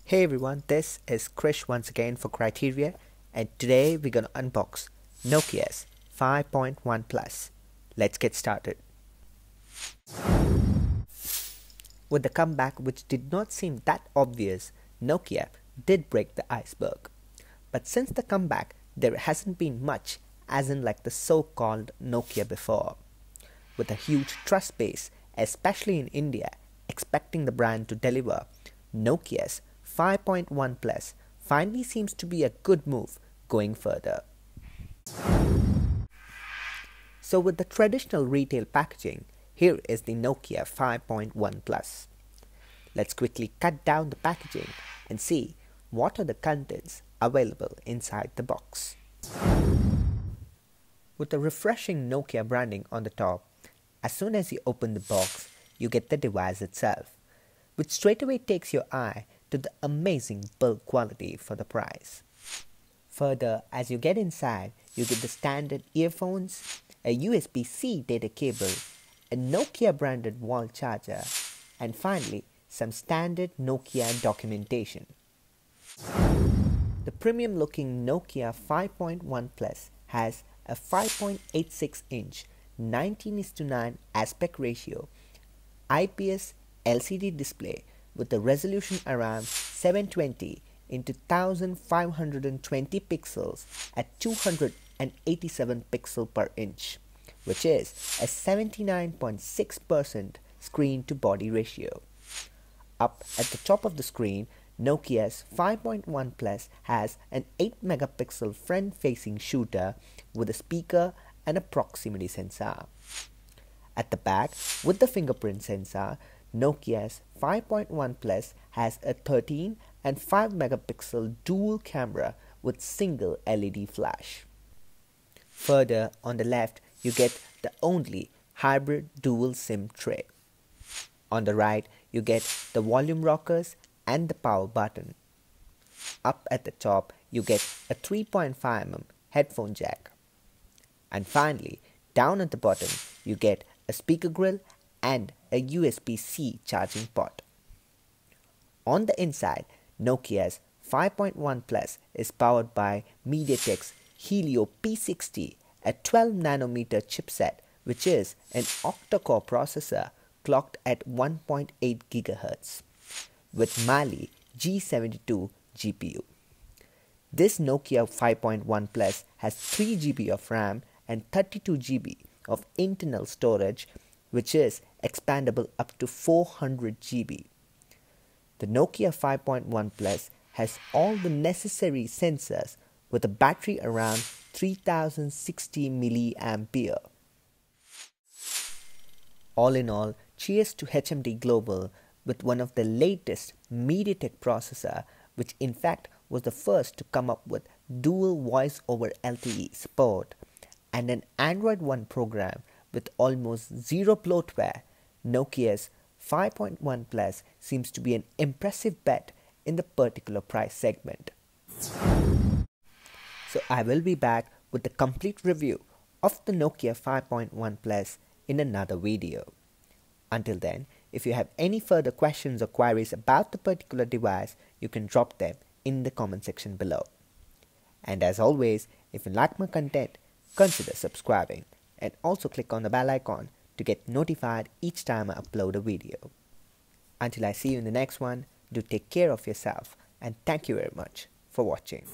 Hey everyone, this is KRISH once again for Criteriyeah, and today we're gonna unbox Nokia's 5.1 Plus. Let's get started. With the comeback, which did not seem that obvious, Nokia did break the iceberg. But since the comeback, there hasn't been much, as in like the so-called Nokia before. With a huge trust base, especially in India, expecting the brand to deliver, Nokia's 5.1 Plus finally seems to be a good move going further. So with the traditional retail packaging, here is the Nokia 5.1 Plus. Let's quickly cut down the packaging and see what are the contents available inside the box. With the refreshing Nokia branding on the top, as soon as you open the box, you get the device itself, which straight away takes your eye to the amazing build quality for the price. Further, as you get inside, you get the standard earphones, a USB-C data cable, a Nokia branded wall charger, and finally some standard Nokia documentation. The premium looking Nokia 5.1 Plus has a 5.86-inch 19:9 aspect ratio IPS LCD display with a resolution around 720 into 1520 pixels at 287 pixels per inch, which is a 79.6% screen to body ratio. Up at the top of the screen, Nokia's 5.1 Plus has an 8 megapixel front facing shooter with a speaker and a proximity sensor. At the back, with the fingerprint sensor, Nokia's 5.1 Plus has a 13 and 5 megapixel dual camera with single LED flash. Further on the left, you get the only hybrid dual SIM tray. On the right, you get the volume rockers and the power button. Up at the top, you get a 3.5mm headphone jack. And finally, down at the bottom, you get a speaker grill and a USB-C charging port. On the inside, Nokia's 5.1 Plus is powered by MediaTek's Helio P60, a 12nm chipset, which is an octa-core processor clocked at 1.8 GHz, with Mali G72 GPU. This Nokia 5.1 Plus has 3 GB of RAM and 32 GB of internal storage, which is expandable up to 400 GB. The Nokia 5.1 Plus has all the necessary sensors with a battery around 3060 mAh. All in all, cheers to HMD Global with one of the latest MediaTek processor, which in fact was the first to come up with dual voice over LTE support, and an Android One program with almost zero bloatware. Nokia's 5.1 Plus seems to be an impressive bet in the particular price segment. So I will be back with the complete review of the Nokia 5.1 Plus in another video. Until then, if you have any further questions or queries about the particular device, you can drop them in the comment section below. And as always, if you like my content, consider subscribing and also click on the bell icon to get notified each time I upload a video. Until I see you in the next one, do take care of yourself, and thank you very much for watching.